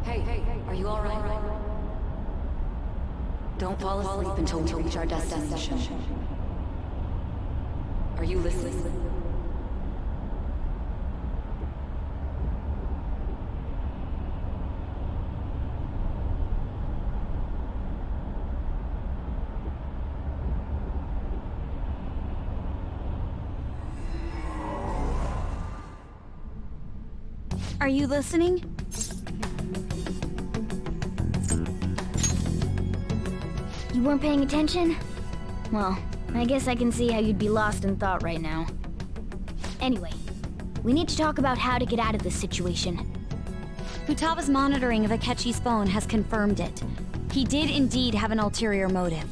Hey, are you alright? Don't fall asleep until we reach our destination. Are you listening? Are you listening? You weren't paying attention? Well, I guess I can see how you'd be lost in thought right now. Anyway, we need to talk about how to get out of this situation. Futaba's monitoring of Akechi's phone has confirmed it. He did indeed have an ulterior motive.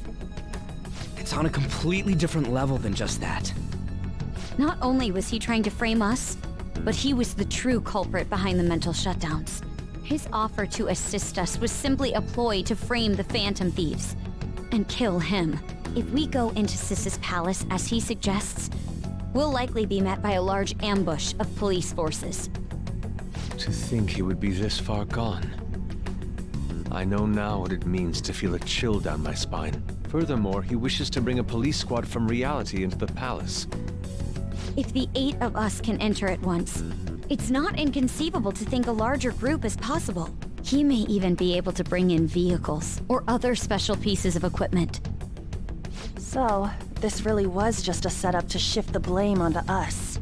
It's on a completely different level than just that. Not only was he trying to frame us, but he was the true culprit behind the mental shutdowns. His offer to assist us was simply a ploy to frame the Phantom Thieves and kill him. If we go into Sis's palace as he suggests, we'll likely be met by a large ambush of police forces. To think he would be this far gone. I know now what it means to feel a chill down my spine. Furthermore, he wishes to bring a police squad from reality into the palace. If the 8 of us can enter at once, it's not inconceivable to think a larger group is possible. He may even be able to bring in vehicles or other special pieces of equipment. So, this really was just a setup to shift the blame onto us.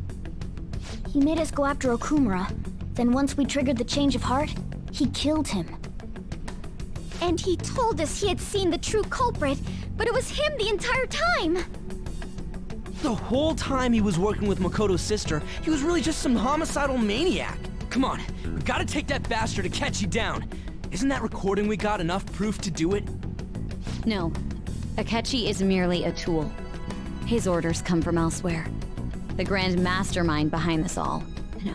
He made us go after Okumura. Then once we triggered the change of heart, he killed him. And he told us he had seen the true culprit, but it was him the entire time! The whole time he was working with Makoto's sister, he was really just some homicidal maniac. Come on, we gotta take that bastard Akechi down. Isn't that recording we got enough proof to do it? No, Akechi is merely a tool. His orders come from elsewhere. The grand mastermind behind this all.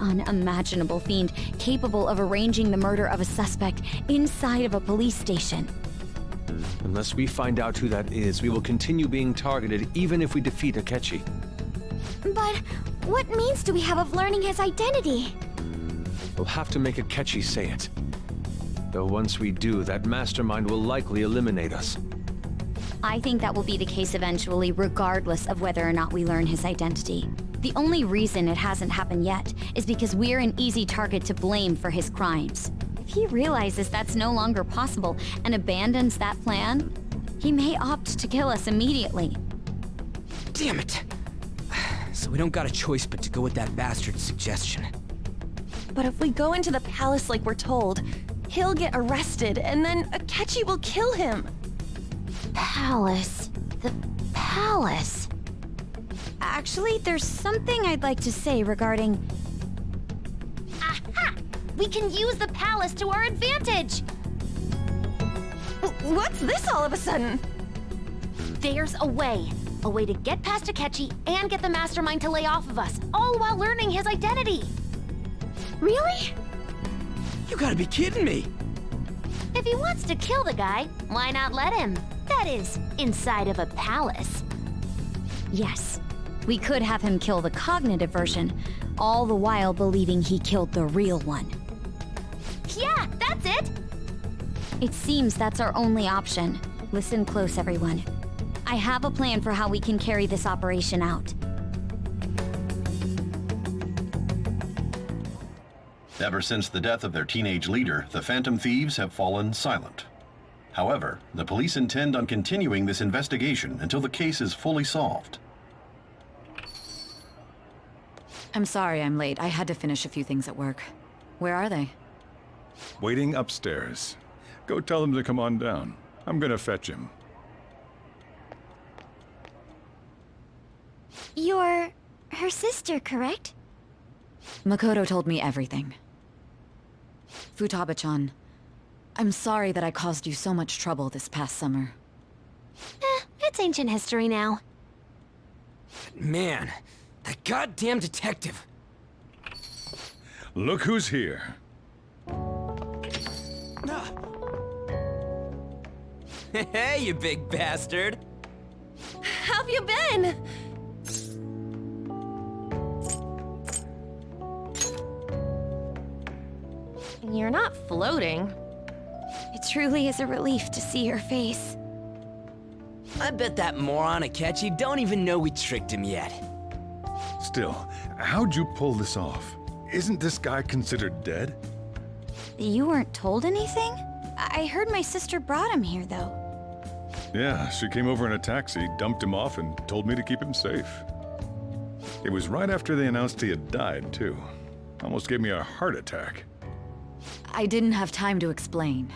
An unimaginable fiend capable of arranging the murder of a suspect inside of a police station. Unless we find out who that is, we will continue being targeted even if we defeat Akechi. But what means do we have of learning his identity? We'll have to make Akechi say it. Though once we do, that mastermind will likely eliminate us. I think that will be the case eventually, regardless of whether or not we learn his identity. The only reason it hasn't happened yet is because we're an easy target to blame for his crimes. If he realizes that's no longer possible and abandons that plan, he may opt to kill us immediately. Damn it! So we don't got a choice but to go with that bastard's suggestion. But if we go into the palace like we're told, he'll get arrested and then Akechi will kill him. Palace. The palace. Actually, there's something I'd like to say regarding... Aha! We can use the palace to our advantage! What's this all of a sudden? There's a way to get past Akechi and get the mastermind to lay off of us, all while learning his identity. Really? You gotta be kidding me! If he wants to kill the guy, why not let him? That is, inside of a palace. Yes, we could have him kill the cognitive version, all the while believing he killed the real one. Yeah, that's it! It seems that's our only option. Listen close, everyone. I have a plan for how we can carry this operation out. Ever since the death of their teenage leader, the Phantom Thieves have fallen silent. However, the police intend on continuing this investigation until the case is fully solved. I'm sorry I'm late. I had to finish a few things at work. Where are they? Waiting upstairs. Go tell him to come on down. I'm gonna fetch him. You're her sister, correct? Makoto told me everything. Futaba-chan, I'm sorry that I caused you so much trouble this past summer. It's ancient history now. Man, that goddamn detective! Look who's here. Hey, you big bastard! How've you been? You're not floating. It truly is a relief to see your face. I bet that moron Akechi don't even know we tricked him yet. Still, how'd you pull this off? Isn't this guy considered dead? You weren't told anything? I heard my sister brought him here, though. Yeah, she came over in a taxi, dumped him off, and told me to keep him safe. It was right after they announced he had died, too. Almost gave me a heart attack. I didn't have time to explain.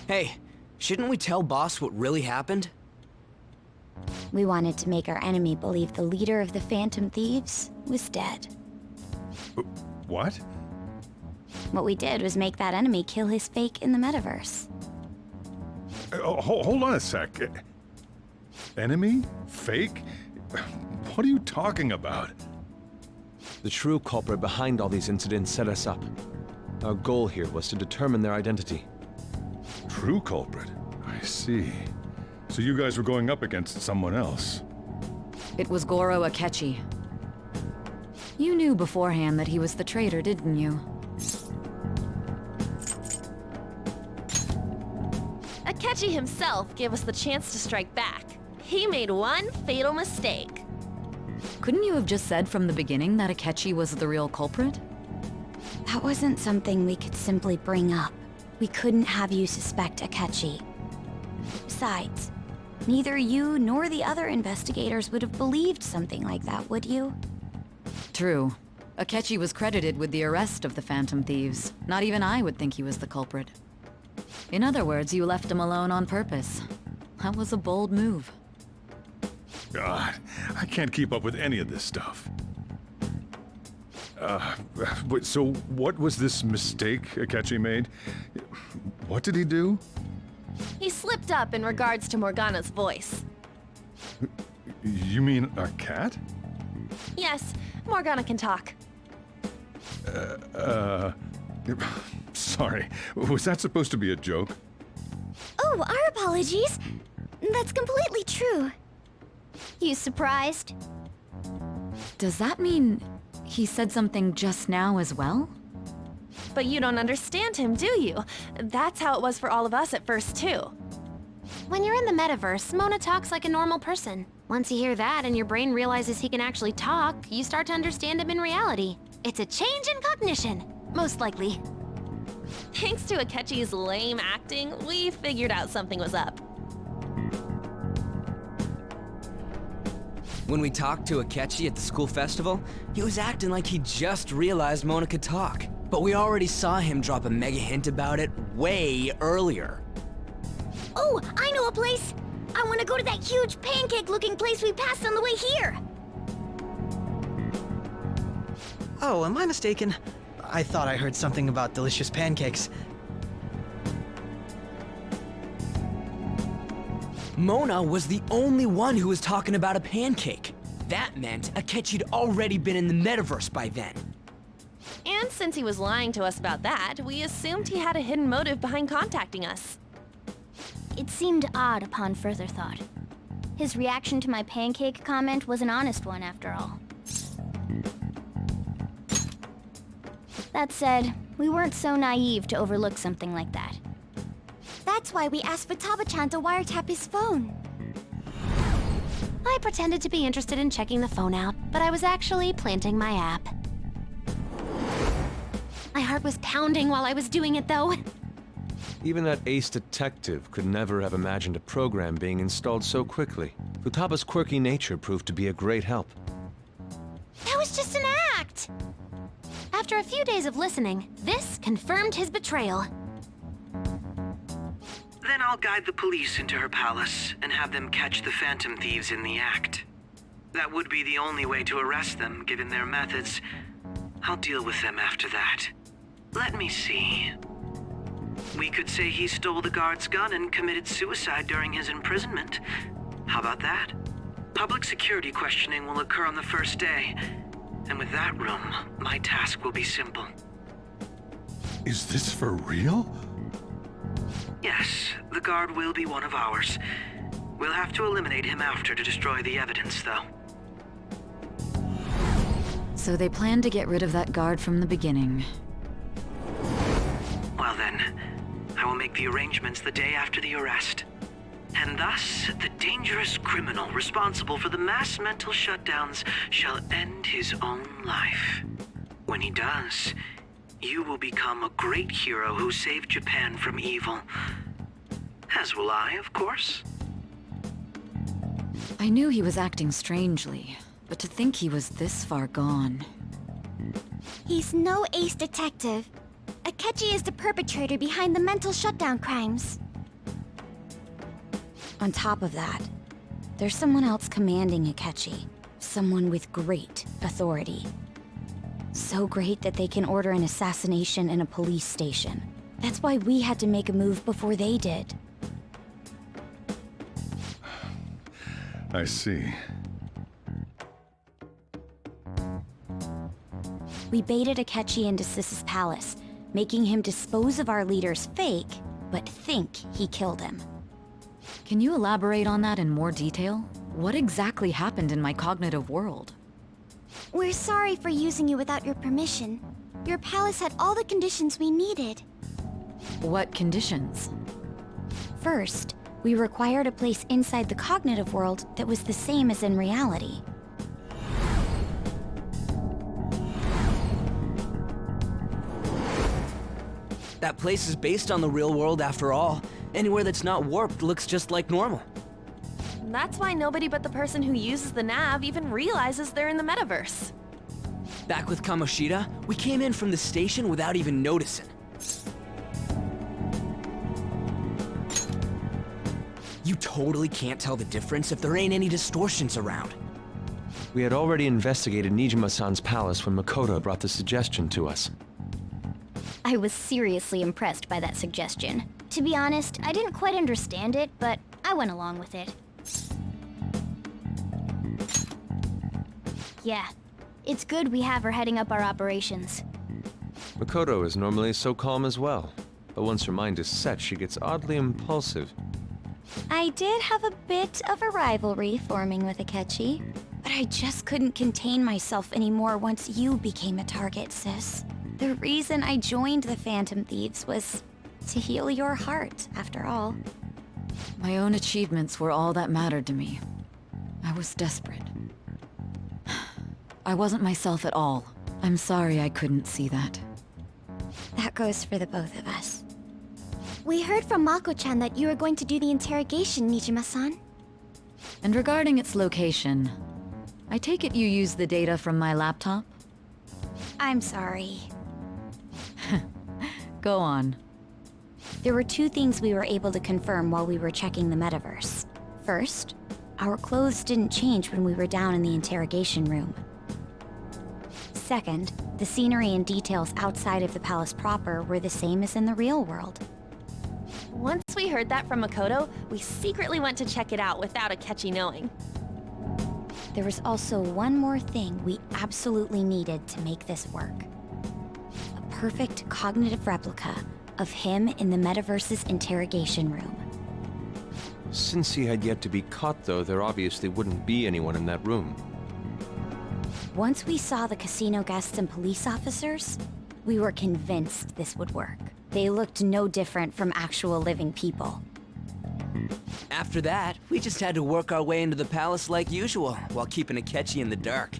Hey, shouldn't we tell boss what really happened? We wanted to make our enemy believe the leader of the Phantom Thieves was dead. What? What we did was make that enemy kill his fake in the metaverse. Hold on a sec. Enemy? Fake? What are you talking about? The true culprit behind all these incidents set us up. Our goal here was to determine their identity. True culprit? I see. So you guys were going up against someone else. It was Goro Akechi. You knew beforehand that he was the traitor, didn't you? Akechi himself gave us the chance to strike back. He made one fatal mistake. Couldn't you have just said from the beginning that Akechi was the real culprit? That wasn't something we could simply bring up. We couldn't have you suspect Akechi. Besides, neither you nor the other investigators would have believed something like that, would you? True. Akechi was credited with the arrest of the Phantom Thieves. Not even I would think he was the culprit. In other words, you left him alone on purpose. That was a bold move. God, I can't keep up with any of this stuff. So what was this mistake Akechi made? What did he do? He slipped up in regards to Morgana's voice. You mean a cat? Yes, Morgana can talk. Sorry, was that supposed to be a joke? Oh, our apologies. That's completely true. You surprised? Does that mean he said something just now as well? But you don't understand him, do you? That's how it was for all of us at first, too. When you're in the metaverse, Mona talks like a normal person. Once you hear that and your brain realizes he can actually talk, you start to understand him in reality. It's a change in cognition, most likely. Thanks to Akechi's lame acting, we figured out something was up. When we talked to Akechi at the school festival, he was acting like he just realized Mona could talk. But we already saw him drop a mega hint about it way earlier. Oh, I know a place! I want to go to that huge pancake-looking place we passed on the way here! Oh, am I mistaken? I thought I heard something about delicious pancakes. Mona was the only one who was talking about a pancake. That meant Akechi'd already been in the metaverse by then. And since he was lying to us about that, we assumed he had a hidden motive behind contacting us. It seemed odd upon further thought. His reaction to my pancake comment was an honest one, after all. That said, we weren't so naive to overlook something like that. That's why we asked Futaba-chan to wiretap his phone. I pretended to be interested in checking the phone out, but I was actually planting my app. My heart was pounding while I was doing it, though. Even that ace detective could never have imagined a program being installed so quickly. Futaba's quirky nature proved to be a great help. That was just an act! After a few days of listening, this confirmed his betrayal. Then I'll guide the police into her palace and have them catch the Phantom Thieves in the act. That would be the only way to arrest them, given their methods. I'll deal with them after that. Let me see. We could say he stole the guard's gun and committed suicide during his imprisonment. How about that? Public security questioning will occur on the first day. And with that room, my task will be simple. Is this for real? Yes, the guard will be one of ours. We'll have to eliminate him after to destroy the evidence, though. So they planned to get rid of that guard from the beginning. Well then, I will make the arrangements the day after the arrest. And thus, the dangerous criminal responsible for the mass mental shutdowns shall end his own life. When he does, you will become a great hero who saved Japan from evil. As will I, of course. I knew he was acting strangely, but to think he was this far gone. He's no ace detective. Akechi is the perpetrator behind the mental shutdown crimes. On top of that, there's someone else commanding Akechi. Someone with great authority. So great that they can order an assassination in a police station. That's why we had to make a move before they did. I see. We baited Akechi into Sis's palace, making him dispose of our leader's fake, but think he killed him. Can you elaborate on that in more detail? What exactly happened in my cognitive world? We're sorry for using you without your permission. Your palace had all the conditions we needed. What conditions? First, we required a place inside the cognitive world that was the same as in reality. That place is based on the real world after all. Anywhere that's not warped looks just like normal. That's why nobody but the person who uses the nav even realizes they're in the metaverse. Back with Kamoshida, we came in from the station without even noticing. You totally can't tell the difference if there ain't any distortions around. We had already investigated Nijima-san's palace when Makoto brought the suggestion to us. I was seriously impressed by that suggestion. To be honest, I didn't quite understand it, but I went along with it. Yeah, it's good we have her heading up our operations. Makoto is normally so calm as well, but once her mind is set, she gets oddly impulsive. I did have a bit of a rivalry forming with Akechi, but I just couldn't contain myself anymore once you became a target, sis. The reason I joined the Phantom Thieves was to heal your heart, after all. My own achievements were all that mattered to me. I was desperate. I wasn't myself at all. I'm sorry I couldn't see that. That goes for the both of us. We heard from Mako-chan that you were going to do the interrogation, Nijima-san. And regarding its location, I take it you used the data from my laptop? I'm sorry. Go on. There were two things we were able to confirm while we were checking the metaverse. First, our clothes didn't change when we were down in the interrogation room. Second, the scenery and details outside of the palace proper were the same as in the real world. Once we heard that from Makoto, we secretly went to check it out without Akechi knowing. There was also one more thing we absolutely needed to make this work. A perfect cognitive replica of him in the metaverse's interrogation room. Since he had yet to be caught, though, there obviously wouldn't be anyone in that room. Once we saw the casino guests and police officers, we were convinced this would work. They looked no different from actual living people. After that, we just had to work our way into the palace like usual, while keeping Akechi in the dark.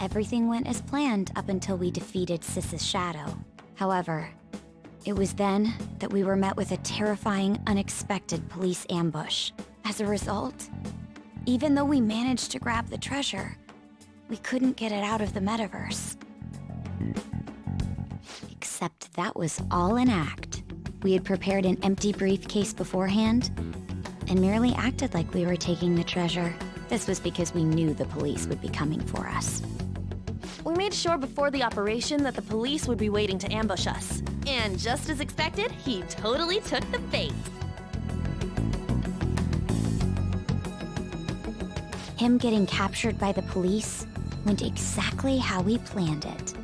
Everything went as planned up until we defeated Sis's shadow. However, it was then that we were met with a terrifying, unexpected police ambush. As a result, even though we managed to grab the treasure, we couldn't get it out of the metaverse. Except that was all an act. We had prepared an empty briefcase beforehand and merely acted like we were taking the treasure. This was because we knew the police would be coming for us. We made sure before the operation that the police would be waiting to ambush us. And just as expected, he totally took the bait. Him getting captured by the police went exactly how we planned it.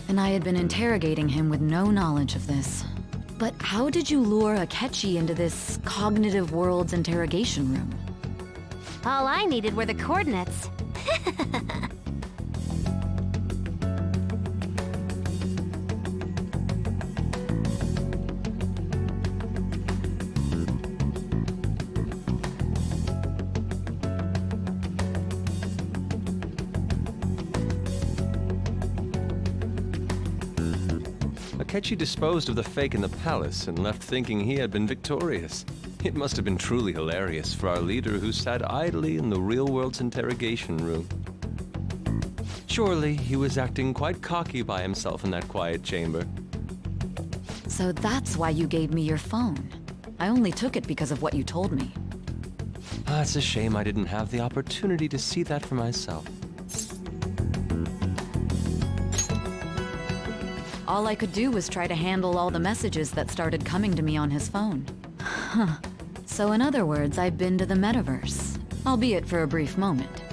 And I had been interrogating him with no knowledge of this. But how did you lure Akechi into this cognitive world's interrogation room? All I needed were the coordinates. Akechi disposed of the fake in the palace and left thinking he had been victorious. It must have been truly hilarious for our leader who sat idly in the real world's interrogation room. Surely he was acting quite cocky by himself in that quiet chamber. So that's why you gave me your phone. I only took it because of what you told me. It's a shame I didn't have the opportunity to see that for myself. All I could do was try to handle all the messages that started coming to me on his phone. Huh. So in other words, I've been to the metaverse, albeit for a brief moment.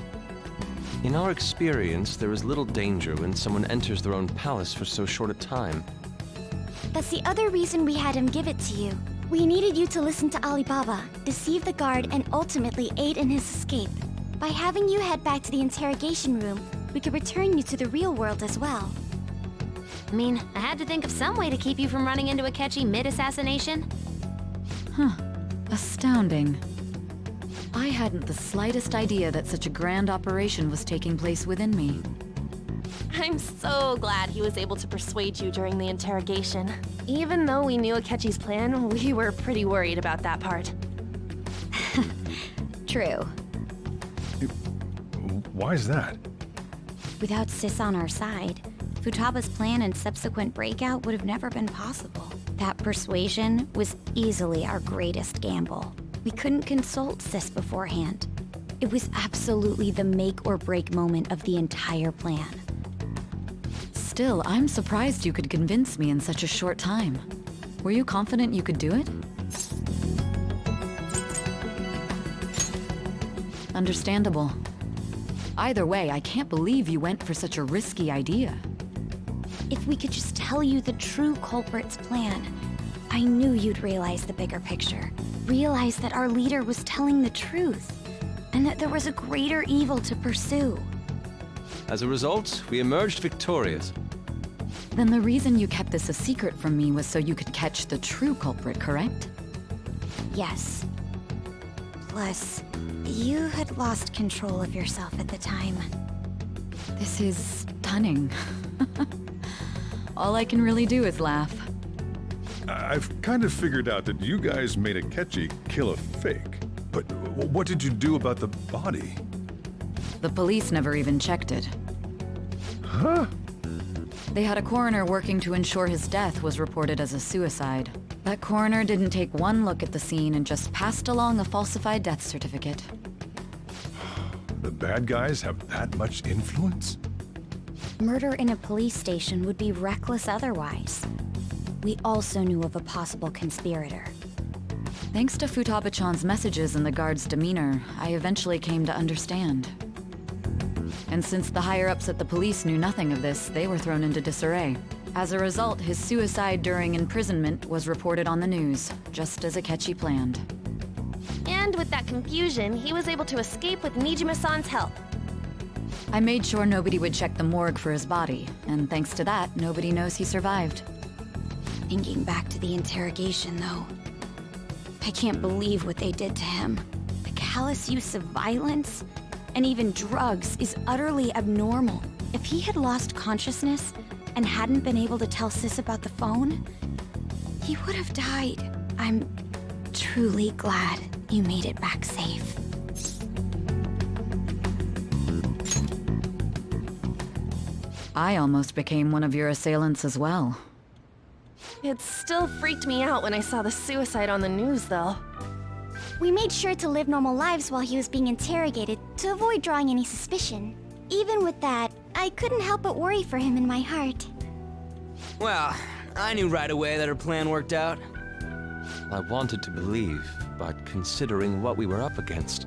In our experience, there is little danger when someone enters their own palace for so short a time. That's the other reason we had him give it to you. We needed you to listen to Alibaba, deceive the guard, and ultimately aid in his escape. By having you head back to the interrogation room, we could return you to the real world as well. I mean, I had to think of some way to keep you from running into Akechi mid-assassination. Huh. Astounding. I hadn't the slightest idea that such a grand operation was taking place within me. I'm so glad he was able to persuade you during the interrogation. Even though we knew Akechi's plan, we were pretty worried about that part. True. Why is that? Without Sis on our side, Futaba's plan and subsequent breakout would have never been possible. That persuasion was easily our greatest gamble. We couldn't consult Sis beforehand. It was absolutely the make or break moment of the entire plan. Still, I'm surprised you could convince me in such a short time. Were you confident you could do it? Understandable. Either way, I can't believe you went for such a risky idea. If we could just tell you the true culprit's plan, I knew you'd realize the bigger picture. Realize that our leader was telling the truth, and that there was a greater evil to pursue. As a result, we emerged victorious. Then the reason you kept this a secret from me was so you could catch the true culprit, correct? Yes. Plus, you had lost control of yourself at the time. This is stunning. All I can really do is laugh. I've kind of figured out that you guys made Akechi kill a fake. But what did you do about the body? The police never even checked it. Huh? They had a coroner working to ensure his death was reported as a suicide. That coroner didn't take one look at the scene and just passed along a falsified death certificate. The bad guys have that much influence? Murder in a police station would be reckless otherwise. We also knew of a possible conspirator. Thanks to Futaba-chan's messages and the guard's demeanor, I eventually came to understand. And since the higher-ups at the police knew nothing of this, they were thrown into disarray. As a result, his suicide during imprisonment was reported on the news, just as Akechi planned. And with that confusion, he was able to escape with Nijima-san's help. I made sure nobody would check the morgue for his body, and thanks to that, nobody knows he survived. Thinking back to the interrogation, though, I can't believe what they did to him. The callous use of violence and even drugs is utterly abnormal. If he had lost consciousness and hadn't been able to tell Sis about the phone, he would have died. I'm truly glad you made it back safe. I almost became one of your assailants as well. It still freaked me out when I saw the suicide on the news, though. We made sure to live normal lives while he was being interrogated to avoid drawing any suspicion. Even with that, I couldn't help but worry for him in my heart. Well, I knew right away that her plan worked out. I wanted to believe, but considering what we were up against.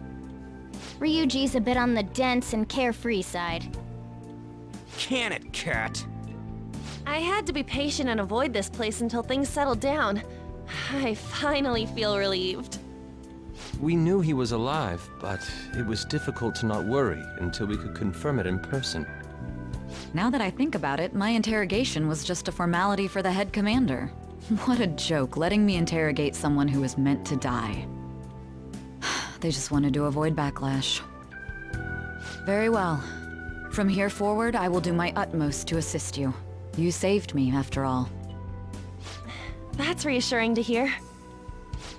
Ryuji's a bit on the dense and carefree side. Can it, cat? I had to be patient and avoid this place until things settled down. I finally feel relieved. We knew he was alive, but it was difficult to not worry until we could confirm it in person. Now that I think about it, my interrogation was just a formality for the head commander. What a joke, letting me interrogate someone who was meant to die. They just wanted to avoid backlash. Very well. From here forward, I will do my utmost to assist you. You saved me, after all. That's reassuring to hear.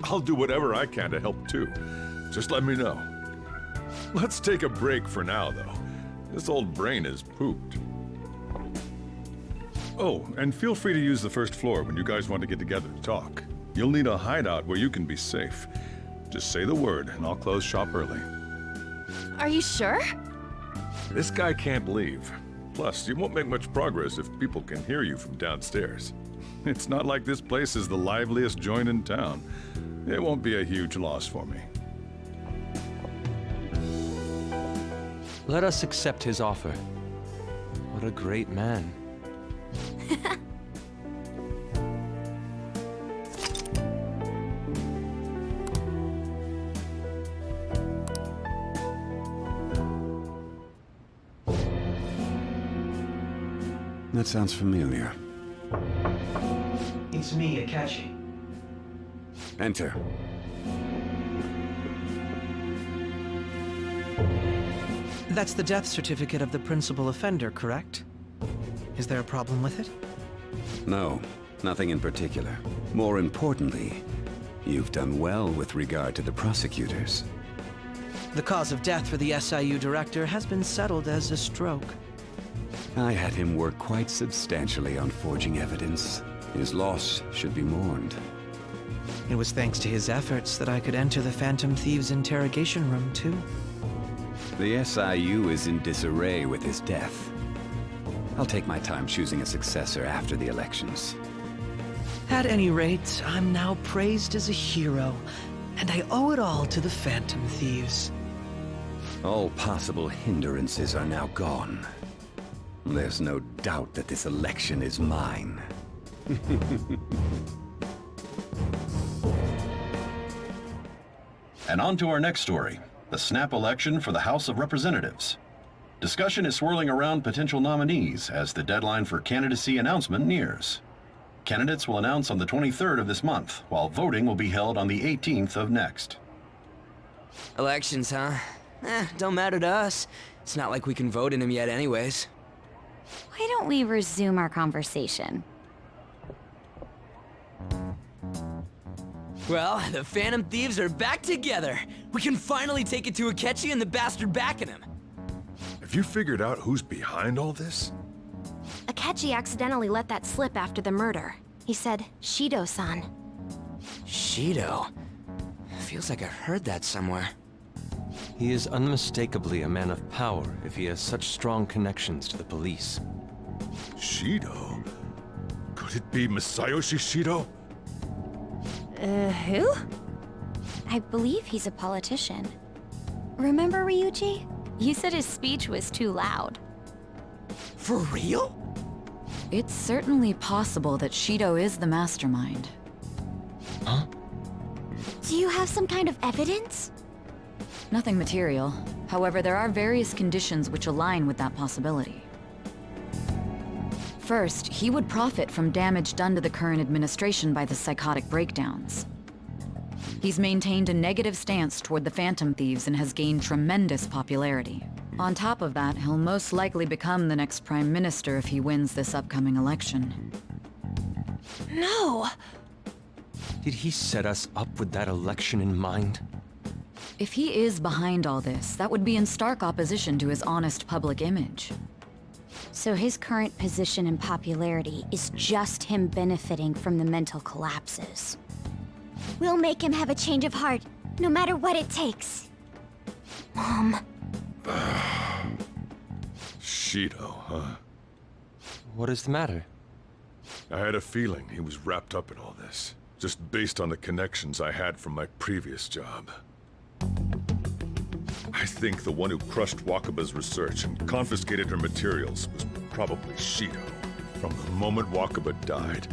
I'll do whatever I can to help too. Just let me know. Let's take a break for now, though. This old brain is pooped. Oh, and feel free to use the first floor when you guys want to get together to talk. You'll need a hideout where you can be safe. Just say the word, and I'll close shop early. Are you sure? This guy can't leave. Plus, you won't make much progress if people can hear you from downstairs. It's not like this place is the liveliest joint in town. It won't be a huge loss for me. Let us accept his offer. What a great man. That sounds familiar. It's me, Akechi. Enter. That's the death certificate of the principal offender, correct? Is there a problem with it? No, nothing in particular. More importantly, you've done well with regard to the prosecutors. The cause of death for the SIU director has been settled as a stroke. I had him work quite substantially on forging evidence. His loss should be mourned. It was thanks to his efforts that I could enter the Phantom Thieves' interrogation room, too. The SIU is in disarray with his death. I'll take my time choosing a successor after the elections. At any rate, I'm now praised as a hero, and I owe it all to the Phantom Thieves. All possible hindrances are now gone. There's no doubt that this election is mine. And on to our next story, the snap election for the House of Representatives. Discussion is swirling around potential nominees as the deadline for candidacy announcement nears. Candidates will announce on the 23rd of this month, while voting will be held on the 18th of next. Elections, huh? Don't matter to us. It's not like we can vote in them yet anyways. Why don't we resume our conversation? Well, the Phantom Thieves are back together. We can finally take it to Akechi and the bastard backing him. Have you figured out who's behind all this? Akechi accidentally let that slip after the murder. He said, Shido-san. Shido? Feels like I've heard that somewhere. He is unmistakably a man of power if he has such strong connections to the police. Shido? Could it be Masayoshi Shido? Who? I believe he's a politician. Remember, Ryuji? You said his speech was too loud. For real? It's certainly possible that Shido is the mastermind. Huh? Do you have some kind of evidence? Nothing material. However, there are various conditions which align with that possibility. First, he would profit from damage done to the current administration by the psychotic breakdowns. He's maintained a negative stance toward the Phantom Thieves and has gained tremendous popularity. On top of that, he'll most likely become the next Prime Minister if he wins this upcoming election. No! Did he set us up with that election in mind? If he is behind all this, that would be in stark opposition to his honest public image. So his current position and popularity is just him benefiting from the mental collapses. We'll make him have a change of heart, no matter what it takes. Mom. Shido, huh? What is the matter? I had a feeling he was wrapped up in all this, just based on the connections I had from my previous job. I think the one who crushed Wakaba's research and confiscated her materials was probably Shido. From the moment Wakaba died,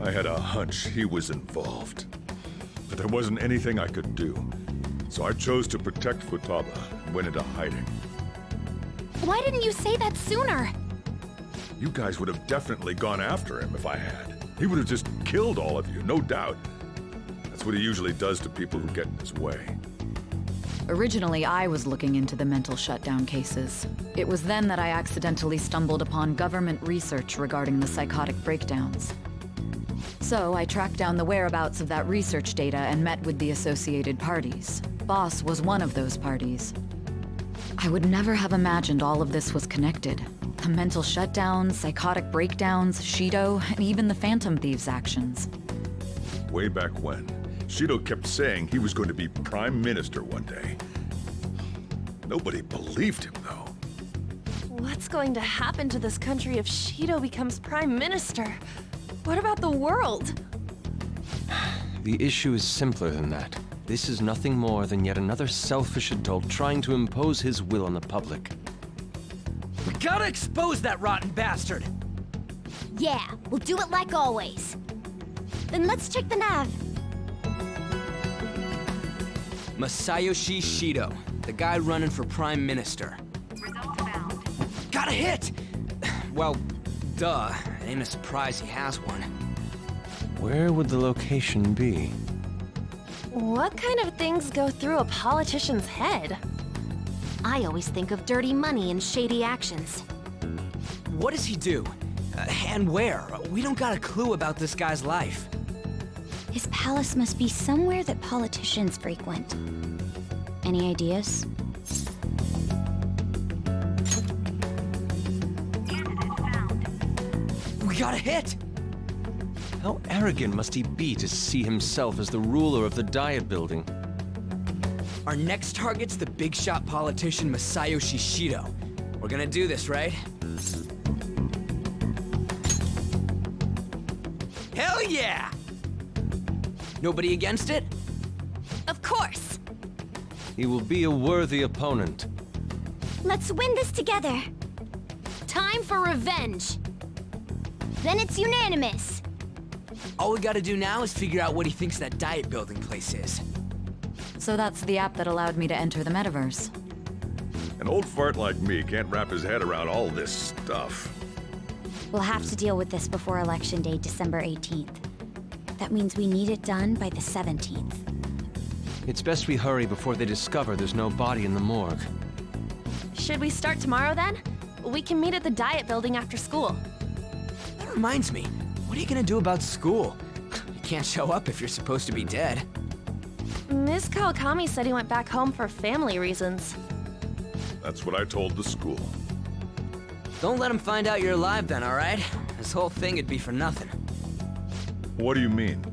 I had a hunch he was involved. But there wasn't anything I could do, so I chose to protect Futaba and went into hiding. Why didn't you say that sooner? You guys would have definitely gone after him if I had. He would have just killed all of you, no doubt. That's what he usually does to people who get in his way. Originally, I was looking into the mental shutdown cases. It was then that I accidentally stumbled upon government research regarding the psychotic breakdowns. So I tracked down the whereabouts of that research data and met with the associated parties. Boss was one of those parties. I would never have imagined all of this was connected. The mental shutdowns, psychotic breakdowns, Shido, and even the Phantom Thieves' actions. Way back when, Shido kept saying he was going to be Prime Minister one day. Nobody believed him, though. What's going to happen to this country if Shido becomes Prime Minister? What about the world? The issue is simpler than that. This is nothing more than yet another selfish adult trying to impose his will on the public. We gotta expose that rotten bastard! Yeah, we'll do it like always. Then let's check the nav. Masayoshi Shido, the guy running for Prime Minister. Got a hit! Well, duh. It ain't a surprise he has one. Where would the location be? What kind of things go through a politician's head? I always think of dirty money and shady actions. What does he do? And where? We don't got a clue about this guy's life. His palace must be somewhere that politicians frequent. Any ideas? We got a hit! How arrogant must he be to see himself as the ruler of the Diet Building? Our next target's the big shot politician Masayoshi Shido. We're gonna do this, right? Hell yeah! Nobody against it? Of course. He will be a worthy opponent. Let's win this together. Time for revenge! Then it's unanimous. All we gotta do now is figure out what he thinks that diet building place is. So that's the app that allowed me to enter the metaverse. An old fart like me can't wrap his head around all this stuff. We'll have to deal with this before Election Day, December 18th. That means we need it done by the 17th. It's best we hurry before they discover there's no body in the morgue. Should we start tomorrow then? We can meet at the diet building after school. That reminds me, what are you gonna do about school? You can't show up if you're supposed to be dead. Ms. Kawakami said he went back home for family reasons. That's what I told the school. Don't let him find out you're alive then, alright? This whole thing would be for nothing. What do you mean?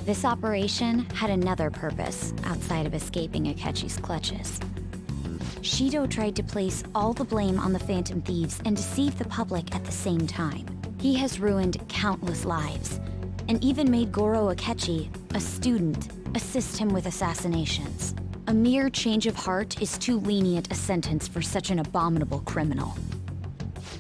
This operation had another purpose outside of escaping Akechi's clutches. Shido tried to place all the blame on the Phantom Thieves and deceive the public at the same time. He has ruined countless lives, and even made Goro Akechi, a student, assist him with assassinations. A mere change of heart is too lenient a sentence for such an abominable criminal.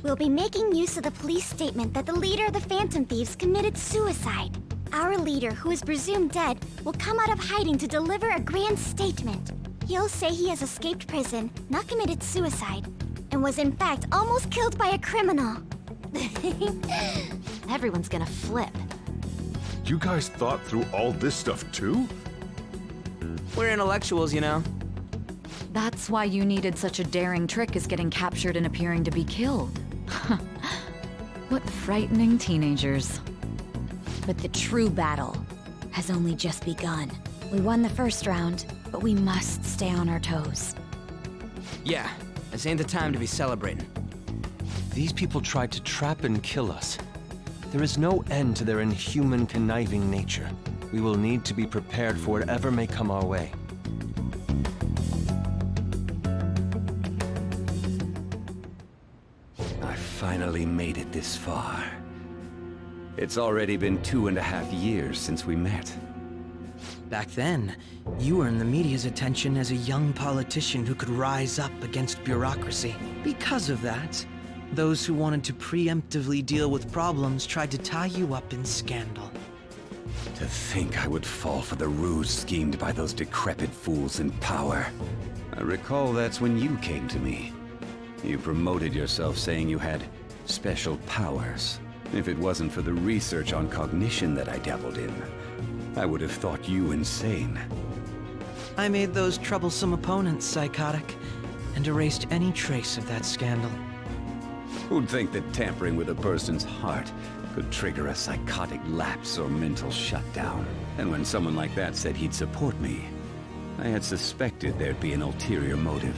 We'll be making use of the police statement that the leader of the Phantom Thieves committed suicide. Our leader, who is presumed dead, will come out of hiding to deliver a grand statement. He'll say he has escaped prison, not committed suicide, and was in fact almost killed by a criminal. Everyone's gonna flip. You guys thought through all this stuff too? We're intellectuals, you know. That's why you needed such a daring trick as getting captured and appearing to be killed. What frightening teenagers. But the true battle has only just begun. We won the first round, but we must stay on our toes. Yeah, this ain't the time to be celebrating. These people tried to trap and kill us. There is no end to their inhuman, conniving nature. We will need to be prepared for whatever may come our way. I finally made it this far. It's already been 2.5 years since we met. Back then, you earned the media's attention as a young politician who could rise up against bureaucracy. Because of that, those who wanted to preemptively deal with problems tried to tie you up in scandal. To think I would fall for the ruse schemed by those decrepit fools in power. I recall that's when you came to me. You promoted yourself saying you had special powers. If it wasn't for the research on cognition that I dabbled in, I would have thought you insane. I made those troublesome opponents psychotic, and erased any trace of that scandal. Who'd think that tampering with a person's heart could trigger a psychotic lapse or mental shutdown. And when someone like that said he'd support me, I had suspected there'd be an ulterior motive.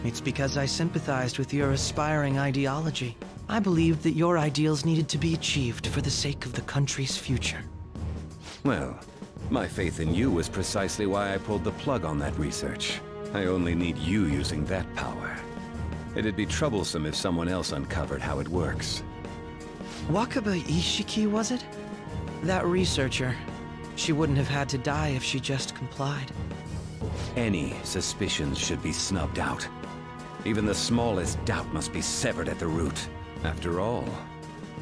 It's because I sympathized with your aspiring ideology. I believed that your ideals needed to be achieved for the sake of the country's future. Well, my faith in you was precisely why I pulled the plug on that research. I only need you using that power. It'd be troublesome if someone else uncovered how it works. Wakaba Ishiki, was it? That researcher. She wouldn't have had to die if she just complied. Any suspicions should be snubbed out. Even the smallest doubt must be severed at the root. After all,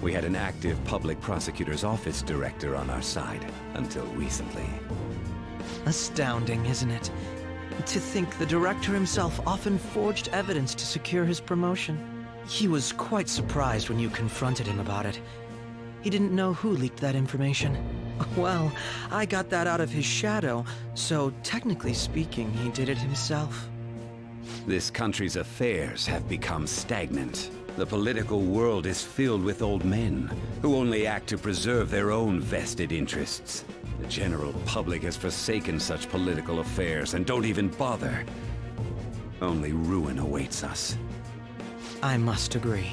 we had an active public prosecutor's office director on our side, until recently. Astounding, isn't it? To think the director himself often forged evidence to secure his promotion. He was quite surprised when you confronted him about it. He didn't know who leaked that information. Well, I got that out of his shadow, so technically speaking, he did it himself. This country's affairs have become stagnant. The political world is filled with old men who only act to preserve their own vested interests. The general public has forsaken such political affairs and don't even bother. Only ruin awaits us. I must agree.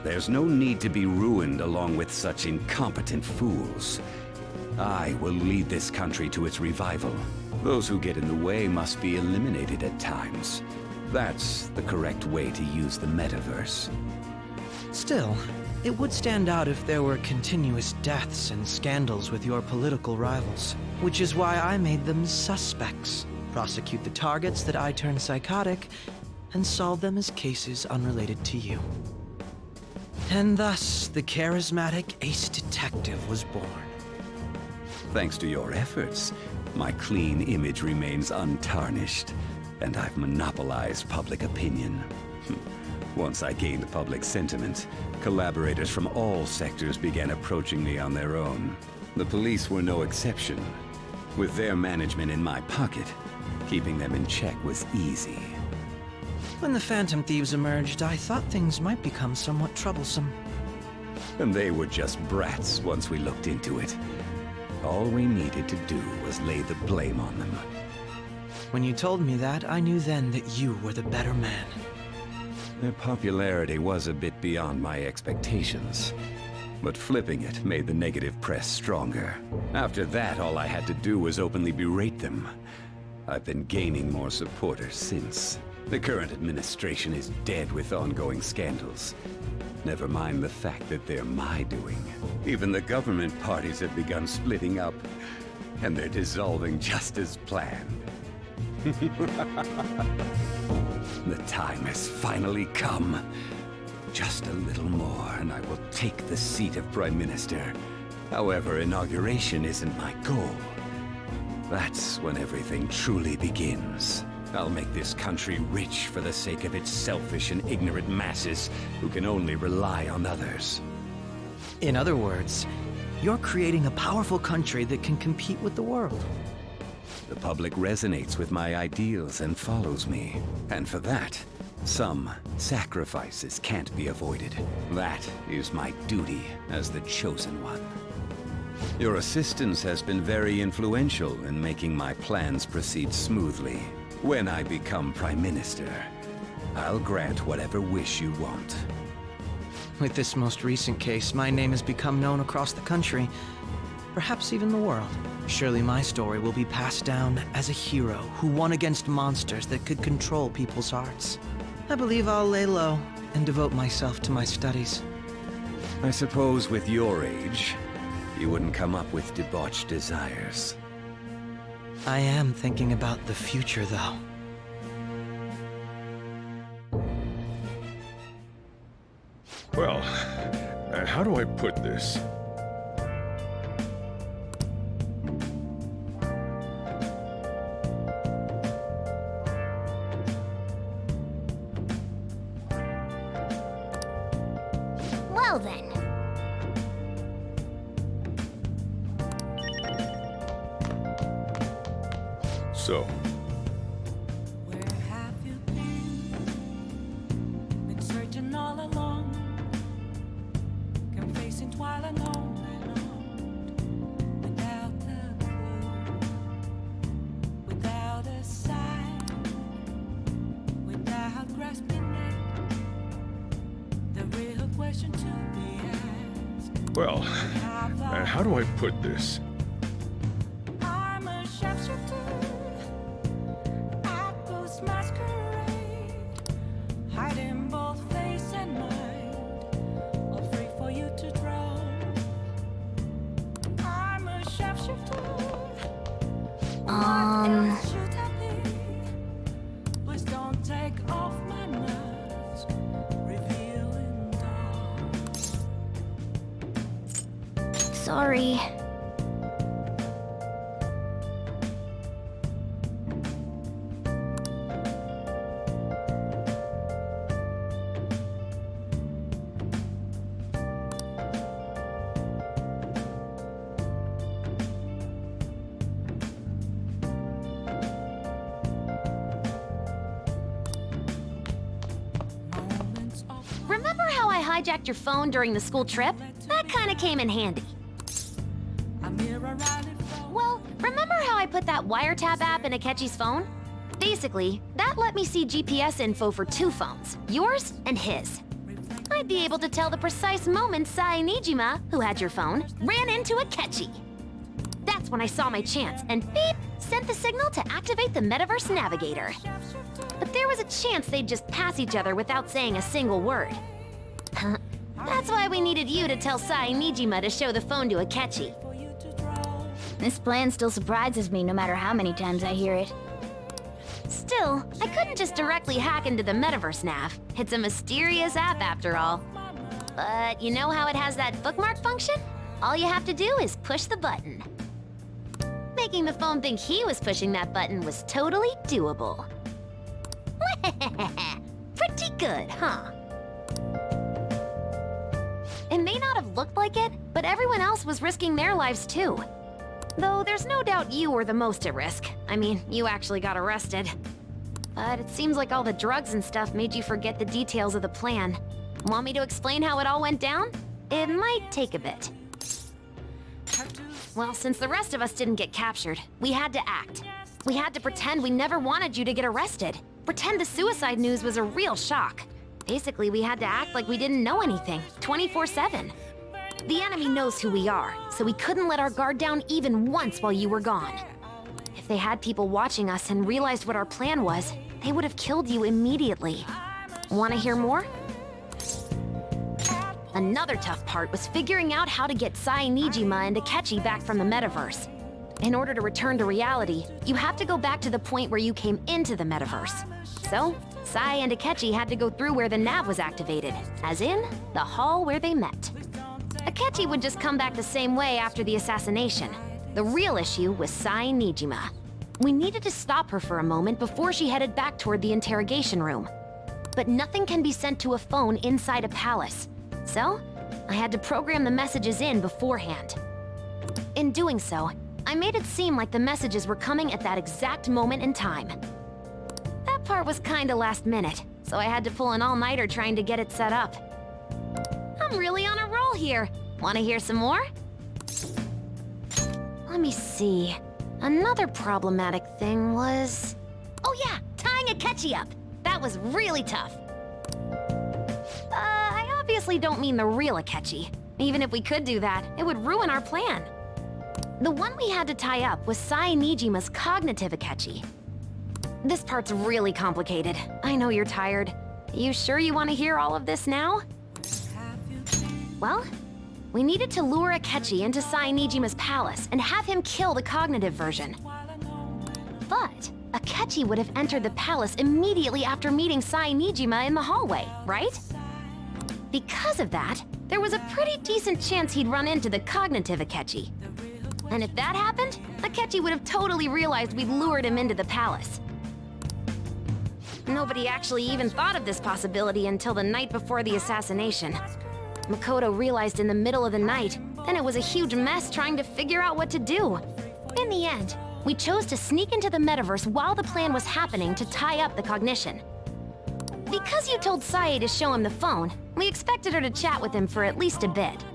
There's no need to be ruined along with such incompetent fools. I will lead this country to its revival. Those who get in the way must be eliminated at times. That's the correct way to use the metaverse. Still, it would stand out if there were continuous deaths and scandals with your political rivals, which is why I made them suspects. Prosecute the targets that I turn psychotic, and solve them as cases unrelated to you. And thus, the charismatic ace detective was born. Thanks to your efforts, my clean image remains untarnished, and I've monopolized public opinion. Once I gained public sentiment, collaborators from all sectors began approaching me on their own. The police were no exception. With their management in my pocket, keeping them in check was easy. When the Phantom Thieves emerged, I thought things might become somewhat troublesome. And they were just brats once we looked into it. All we needed to do was lay the blame on them. When you told me that, I knew then that you were the better man. Their popularity was a bit beyond my expectations. But flipping it made the negative press stronger. After that, all I had to do was openly berate them. I've been gaining more supporters since. The current administration is dead with ongoing scandals. Never mind the fact that they're my doing. Even the government parties have begun splitting up, and they're dissolving just as planned. The time has finally come. Just a little more, and I will take the seat of Prime Minister. However, inauguration isn't my goal. That's when everything truly begins. I'll make this country rich for the sake of its selfish and ignorant masses who can only rely on others. In other words, you're creating a powerful country that can compete with the world. The public resonates with my ideals and follows me. And for that, some sacrifices can't be avoided. That is my duty as the Chosen One. Your assistance has been very influential in making my plans proceed smoothly. When I become Prime Minister, I'll grant whatever wish you want. With this most recent case, my name has become known across the country, perhaps even the world. Surely my story will be passed down as a hero who won against monsters that could control people's hearts. I believe I'll lay low and devote myself to my studies. I suppose with your age, you wouldn't come up with debauched desires. I am thinking about the future, though. Well, how do I put this? Well then. So, Where have you been? Been searching all along. Can Well, how do I put this? I'm a sharpshooter at this masquerade, hiding both face and mind, all free for you to draw. I'm a sharpshooter. What else should I be? Please don't take off my mask, revealing dark. Sorry. Remember how I hijacked your phone during the school trip? That kinda came in handy. Well, remember how I put that wiretap app in Akechi's phone? Basically, that let me see GPS info for 2 phones, yours and his. I'd be able to tell the precise moment Sai Nijima, who had your phone, ran into Akechi. That's when I saw my chance and beep, sent the signal to activate the Metaverse Navigator. But there was a chance they'd just pass each other without saying a single word. That's why we needed you to tell Sai Nijima to show the phone to Akechi. This plan still surprises me no matter how many times I hear it. Still, I couldn't just directly hack into the Metaverse Nav. It's a mysterious app after all. But you know how it has that bookmark function? All you have to do is push the button. Making the phone think he was pushing that button was totally doable. Pretty good, huh? It may not have looked like it, but everyone else was risking their lives too. Though there's no doubt you were the most at risk. I mean, you actually got arrested. But it seems like all the drugs and stuff made you forget the details of the plan. Want me to explain how it all went down? It might take a bit. Well, since the rest of us didn't get captured, we had to act. We had to pretend we never wanted you to get arrested. Pretend the suicide news was a real shock. Basically, we had to act like we didn't know anything, 24/7. The enemy knows who we are, so we couldn't let our guard down even once while you were gone. If they had people watching us and realized what our plan was, they would have killed you immediately. Want to hear more? Another tough part was figuring out how to get Sai Nijima and Akechi back from the metaverse. In order to return to reality, you have to go back to the point where you came into the metaverse. So, Sai and Akechi had to go through where the nav was activated, as in, the hall where they met. Akechi would just come back the same way after the assassination. The real issue was Sai Nijima. We needed to stop her for a moment before she headed back toward the interrogation room. But nothing can be sent to a phone inside a palace. So, I had to program the messages in beforehand. In doing so, I made it seem like the messages were coming at that exact moment in time. That part was kinda last minute, so I had to pull an all-nighter trying to get it set up. I'm really on a roll here. Wanna hear some more? Let me see. Another problematic thing was... Oh yeah, tying Akechi up. That was really tough. I obviously don't mean the real Akechi. Even if we could do that, it would ruin our plan. The one we had to tie up was Sai Nijima's cognitive Akechi. This part's really complicated. I know you're tired. You sure you want to hear all of this now? Well, we needed to lure Akechi into Sai Nijima's palace and have him kill the cognitive version. But Akechi would have entered the palace immediately after meeting Sai Nijima in the hallway, right? Because of that, there was a pretty decent chance he'd run into the cognitive Akechi. And if that happened, Akechi would have totally realized we'd lured him into the palace. Nobody actually even thought of this possibility until the night before the assassination. Makoto realized in the middle of the night, then it was a huge mess trying to figure out what to do. In the end, we chose to sneak into the metaverse while the plan was happening to tie up the cognition. Because you told Sae to show him the phone, we expected her to chat with him for at least a bit.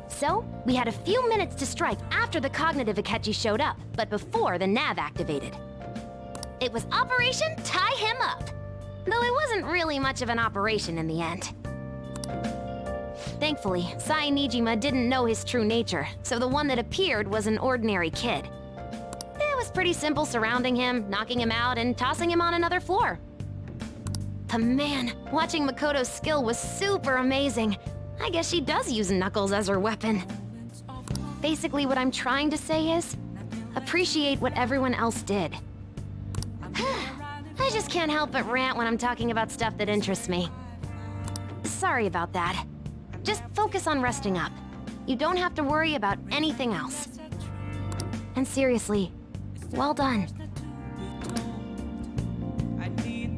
So, we had a few minutes to strike after the cognitive Akechi showed up, but before the nav activated. It was Operation Tie Him Up, though it wasn't really much of an operation in the end. Thankfully, Sai Nijima didn't know his true nature, so the one that appeared was an ordinary kid. It was pretty simple surrounding him, knocking him out, and tossing him on another floor. But man, watching Makoto's skill was super amazing. I guess she does use Knuckles as her weapon. Basically, what I'm trying to say is, appreciate what everyone else did. I just can't help but rant when I'm talking about stuff that interests me. Sorry about that. Just focus on resting up. You don't have to worry about anything else. And seriously, well done.